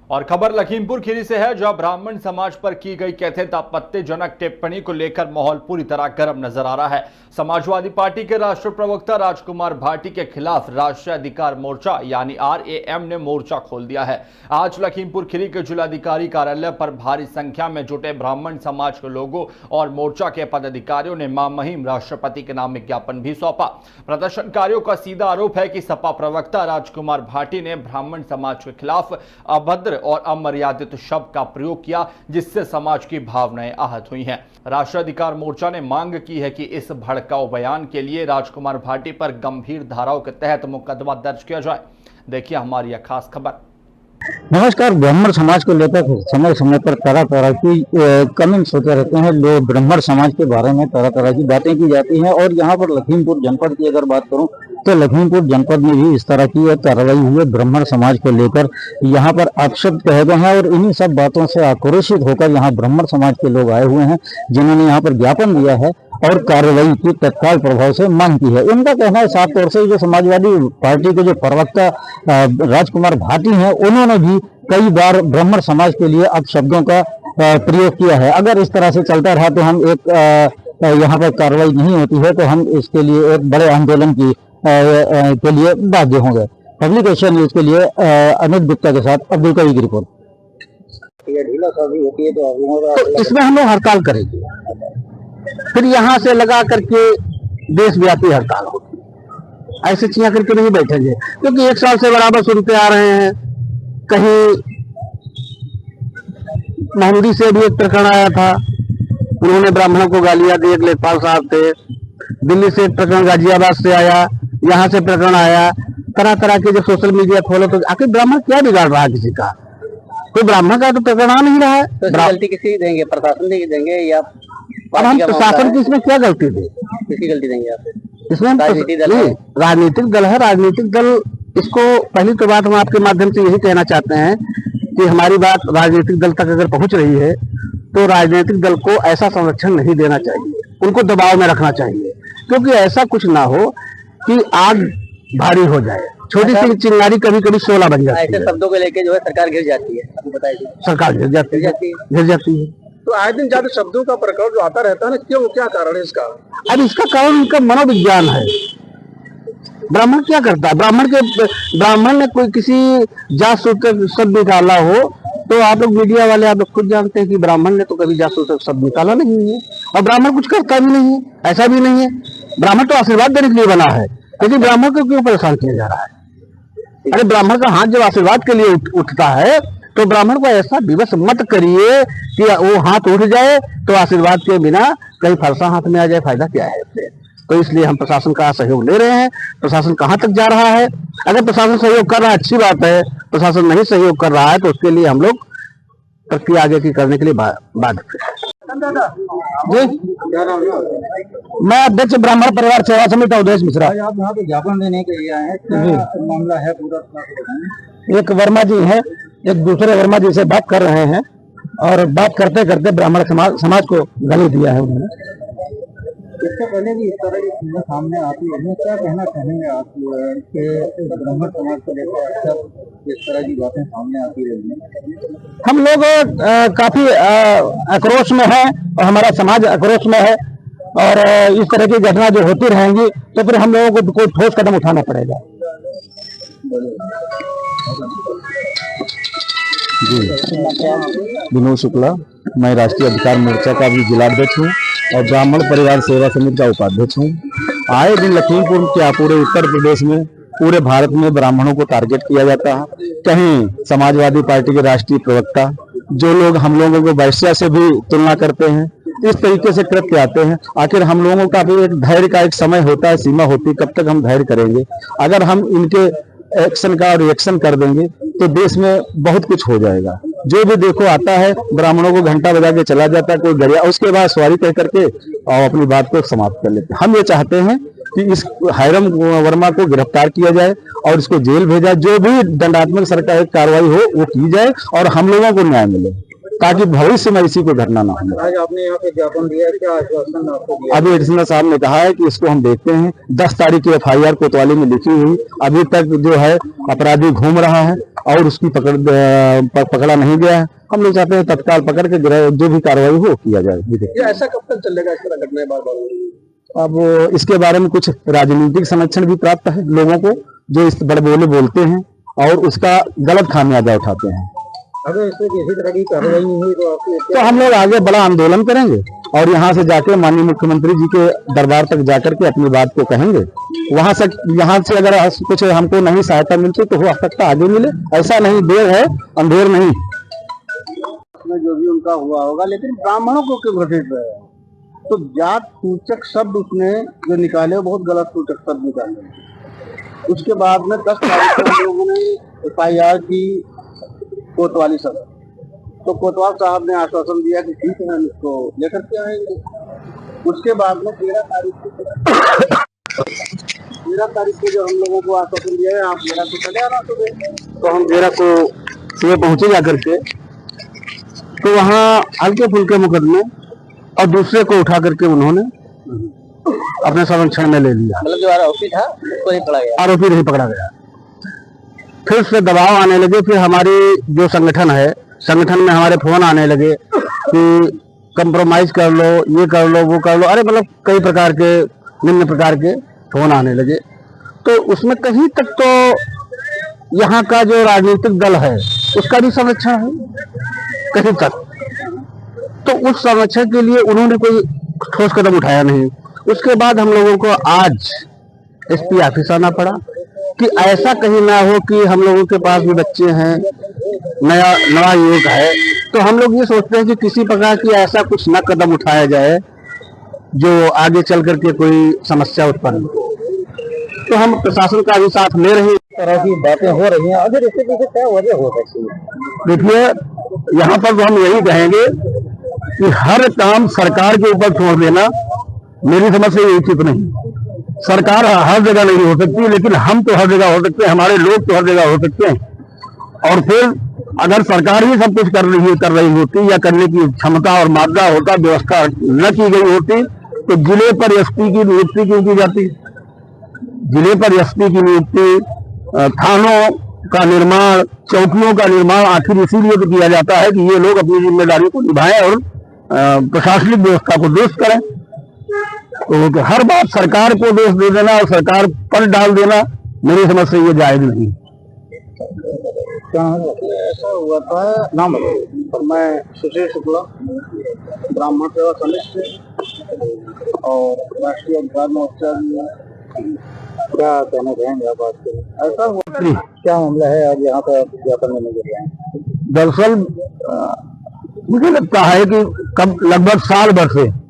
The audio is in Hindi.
और खबर लखीमपुर खीरी से है, जहां ब्राह्मण समाज पर की गई कथित आपत्तिजनक टिप्पणी को लेकर माहौल पूरी तरह गर्म नजर आ रहा है। समाजवादी पार्टी के राष्ट्रीय प्रवक्ता राजकुमार भाटी के खिलाफ राष्ट्रीय अधिकार मोर्चा यानी RAM ने मोर्चा खोल दिया है। आज लखीमपुर खीरी के जिलाधिकारी कार्यालय पर भारी संख्या में जुटे ब्राह्मण समाज के लोगों और मोर्चा के पदाधिकारियों ने मां महिम राष्ट्रपति के नाम ज्ञापन भी सौंपा। प्रदर्शनकारियों का सीधा आरोप है कि सपा प्रवक्ता राजकुमार भाटी ने ब्राह्मण समाज के खिलाफ अभद्र और अमर्यादित शब्द का प्रयोग किया, जिससे समाज की भावनाएं आहत हुई हैं। राष्ट्रीय अधिकार मोर्चा ने मांग की है कि इस भड़काऊ बयान के लिए राजकुमार भाटी पर गंभीर धाराओं के तहत मुकदमा दर्ज किया जाए। देखिए हमारी यह खास खबर। नमस्कार। ब्राह्मण समाज को लेकर समय समय पर तरह तरह की कमेंट्स होते रहते हैं। लोग ब्राह्मण समाज के बारे में तरह तरह की बातें की जाती हैं और यहाँ पर लखीमपुर जनपद की अगर बात करूं तो लखीमपुर जनपद में भी इस तरह की कार्रवाई हुई है। ब्राह्मण समाज को लेकर यहाँ पर अपशब्द कहे गए हैं और इन्हीं सब बातों से आक्रोशित होकर यहाँ ब्राह्मण समाज के लोग आए हुए हैं, जिन्होंने यहाँ पर ज्ञापन दिया है और कार्रवाई की तत्काल प्रभाव से मांग की है। उनका कहना है साफ तौर से जो समाजवादी पार्टी के जो प्रवक्ता राजकुमार भाटी हैं, उन्होंने भी कई बार ब्राह्मण समाज के लिए अपशब्दों का प्रयोग किया है। अगर इस तरह से चलता रहा तो हम यहाँ पर कार्रवाई नहीं होती है तो हम इसके लिए एक बड़े आंदोलन के लिए बाध्य होंगे। पब्लिक एशिया न्यूज के लिए अमित गुप्ता के साथ अब्दुल कवी की रिपोर्ट। तो इसमें हम लोग हड़ताल करेंगे, फिर यहाँ से लगा करके देशव्यापी हड़ताल होगी। ऐसे चिया करके नहीं बैठेंगे, क्योंकि एक साल से बराबर सुनते आ रहे हैं। कहीं महमूदी से भी एक प्रकरण आया था, उन्होंने ब्राह्मणों को गालियां दी, एक लेखपाल साहब थे। दिल्ली से एक प्रकरण गाजियाबाद से आया, यहाँ से प्रकरण आया। तरह तरह के जो सोशल मीडिया खोलो तो आखिर ब्राह्मण क्या बिगाड़ रहा है किसी का? कोई ब्राह्मण का तो प्रकरण आ नहीं रहा है। तो गलती किसी देंगे, प्रशासन देंगे या अब हम प्रशासन की इसमें क्या गलती दे? किसी गलती देंगे आप इसमें? राजनीतिक दल है। राजनीतिक दल इसको पहली तो बात हम आपके माध्यम से यही कहना चाहते हैं कि हमारी बात राजनीतिक दल तक अगर पहुंच रही है तो राजनीतिक दल को ऐसा संरक्षण नहीं देना चाहिए, उनको दबाव में रखना चाहिए, क्योंकि ऐसा कुछ ना हो कि आग भारी हो जाए। छोटी सी चिंगारी कभी कभी 16 बन जाती है। ऐसे शब्दों को लेके जो है सरकार घिर जाती है। आपको बताइए, सरकार घिर जाती है। तो आए दिन ज्यादा शब्दों का प्रकरण जो आता रहता है ना, क्यों, क्या कारण है इसका? अब इसका कारण उनका मनोविज्ञान है। ब्राह्मण क्या करता है? ब्राह्मण ने कोई किसी जासूस शब्द निकाला हो तो आप लोग मीडिया वाले आप लोग खुद जानते हैं कि ब्राह्मण ने तो कभी जासूस शब्द निकाला नहीं है और ब्राह्मण कुछ करता भी नहीं है। ऐसा भी नहीं है। ब्राह्मण तो आशीर्वाद देने के लिए बना है, लेकिन ब्राह्मण को क्यों परेशान किया जा रहा है? अरे ब्राह्मण का हाथ जब आशीर्वाद के लिए उठता है तो ब्राह्मण को ऐसा विवश मत करिए कि वो हाथ उठ जाए तो आशीर्वाद के बिना कहीं फरसा हाथ में आ जाए। फायदा क्या है इससे? तो इसलिए हम प्रशासन का सहयोग ले रहे हैं। प्रशासन कहां तक जा रहा है? अगर प्रशासन सहयोग कर रहा है अच्छी बात है, प्रशासन नहीं सहयोग कर रहा है तो उसके लिए हम लोग प्रक्रिया आगे की करने के लिए बाध्य जी। मैं अध्यक्ष ब्राह्मण परिवार सेवा समिति अवधेश मिश्रा। आप यहाँ पे ज्ञापन देने के लिए आए हैं, क्या मामला है पूरा? एक वर्मा जी है, एक दूसरे वर्मा जी से बात कर रहे हैं और बात करते करते ब्राह्मण समाज को गाली दिया है उन्होंने। इससे पहले भी इस तरह की चीजें सामने आती है, क्या कहना चाहेंगे आप कि ब्राह्मण समाज को लेकर अक्सर इस तरह की बातें सामने आती रही हैं? हम लोग काफी आक्रोश में है और हमारा समाज आक्रोश में है और इस तरह की घटना जो होती रहेंगी तो फिर हम लोगों को कोई ठोस कदम उठाना पड़ेगा। जी, विनोद शुक्ला, मैं राष्ट्रीय अधिकार मोर्चा का भी जिलाध्यक्ष हूँ और ब्राह्मण परिवार सेवा समिति का उपाध्यक्ष हूँ। आए दिन लखीमपुर क्या पूरे उत्तर प्रदेश में, पूरे भारत में ब्राह्मणों को टारगेट किया जाता है। कहीं समाजवादी पार्टी के राष्ट्रीय प्रवक्ता, जो लोग हम लोगों को वैश्या से भी तुलना करते हैं, इस तरीके से कृत्य आते हैं। आखिर हम लोगों का भी एक धैर्य का एक समय होता है, सीमा होती है, कब तक हम धैर्य करेंगे? अगर हम इनके एक्शन का रिएक्शन कर देंगे तो देश में बहुत कुछ हो जाएगा। जो भी देखो आता है, ब्राह्मणों को घंटा बजा के चला जाता है कोई गरिया, उसके बाद सॉरी कह करके और अपनी बात को समाप्त कर लेते हैं। हम ये चाहते हैं कि इस हैरम वर्मा को गिरफ्तार किया जाए और इसको जेल भेजा, जो भी दंडात्मक सरकार कार्रवाई हो वो की जाए और हम लोगों को न्याय मिले। ताकि भविष्य में इसी को घटना ना हो। आज आपने यहाँ पे ज्ञापन दिया है, क्या आश्वासन आपको दिया? अभी एडिशनल साहब ने कहा है कि इसको हम देखते हैं। 10 तारीख की FIR कोतवाली में लिखी हुई, अभी तक जो है अपराधी घूम रहा है और उसकी पकड़ा नहीं गया है। हम लोग चाहते हैं तत्काल पकड़ के जो भी कार्रवाई हो किया जाए। ये ऐसा कब तक चलेगा? इस तरह घटनाएं बार बार हो रही है। अब इसके बारे में कुछ राजनीतिक संरक्षण भी प्राप्त है लोगों को, जो इस बड़बोले बोलते हैं और उसका गलत खामियाजा उठाते हैं। अगर इससे किसी तरह की कार्रवाई नहीं हुई तो आपको तो हम लोग आगे बड़ा आंदोलन करेंगे और यहाँ से जाके माननीय मुख्यमंत्री जी के दरबार तक जाकर के अपनी बात को कहेंगे। यहाँ से अगर कुछ हमको नहीं सहायता मिलती तो हो सकता आगे मिले, ऐसा नहीं, देर है अंधेर नहीं। में जो भी उनका हुआ होगा, लेकिन ब्राह्मणों को क्यों घटित रहे? तो जात सूचक शब्द उसने जो निकाले वो बहुत गलत सूचक शब्द निकाले। उसके बाद में 10 तारीख को हम लोगों ने FIR की कोतवाली सर, तो कोतवाल साहब ने आश्वासन दिया कि ठीक है हम इसको लेकर के आएंगे। उसके बाद में 13 तारीख को जो हम लोगों को आश्वासन दिया है आप मेरा को चले आना सुबह, तो हम 13 को सुबह पहुंचे जाकर के, तो वहाँ हल्के फुल्के मुकदमे और दूसरे को उठा करके उन्होंने अपने संरक्षण में ले लिया। मतलब जो आरोपी था उसको ही पकड़ा गया। आरोपी नहीं पकड़ा गया। फिर से दबाव आने लगे, फिर हमारी जो संगठन है, संगठन में हमारे फोन आने लगे कि कंप्रोमाइज कर लो, ये कर लो, वो कर लो, अरे मतलब कई प्रकार के निम्न प्रकार के फोन आने लगे। तो उसमें कहीं तक तो यहाँ का जो राजनीतिक दल है उसका भी संरक्षण है कहीं तक, तो उस संरक्षण के लिए उन्होंने कोई ठोस कदम उठाया नहीं। उसके बाद हम लोगों को आज SP ऑफिस आना पड़ा कि ऐसा कहीं ना हो कि हम लोगों के पास भी बच्चे हैं, नवा युवक है, तो हम लोग ये सोचते हैं कि किसी प्रकार की ऐसा कुछ न कदम उठाया जाए जो आगे चल करके कोई समस्या उत्पन्न हो। तो हम प्रशासन का भी साथ ले रहे हैं। इस तरह की बातें हो रही हैं, अगर इसके पीछे क्या वजह हो सकती है? देखिए, यहाँ पर हम यही कहेंगे कि हर काम सरकार के ऊपर छोड़ देना मेरी समझ से ये उचित नहीं। सरकार हर जगह नहीं हो सकती, लेकिन हम तो हर जगह हो सकते हैं, हमारे लोग तो हर जगह हो सकते हैं। और फिर अगर सरकार ही सब कुछ कर रही होती या करने की क्षमता और मात्रा होता, व्यवस्था न की गई होती, तो जिले पर SP की नियुक्ति क्यों की जाती? जिले पर SP की नियुक्ति, थानों का निर्माण, चौकियों का निर्माण आखिर इसीलिए तो किया जाता है कि ये लोग अपनी जिम्मेदारी को निभाएं और प्रशासनिक व्यवस्था को दुरुस्त करें। तो हर बात सरकार को दोष दे देना और सरकार पर डाल देना मेरी समझ से ये जायज नहीं। ऐसा हुआ था नाम बताओ। मैं सुशील शुक्ला, ब्राह्मण सेवा समिति और राष्ट्रीय अधिकार मोर्चा, क्या कहना चाहेंगे आप बात करें? ऐसा हुआ क्या मामला है आज यहाँ पर ज्ञापन में नजर आए? दरअसल मुझे लगता है कि कब लगभग साल भर से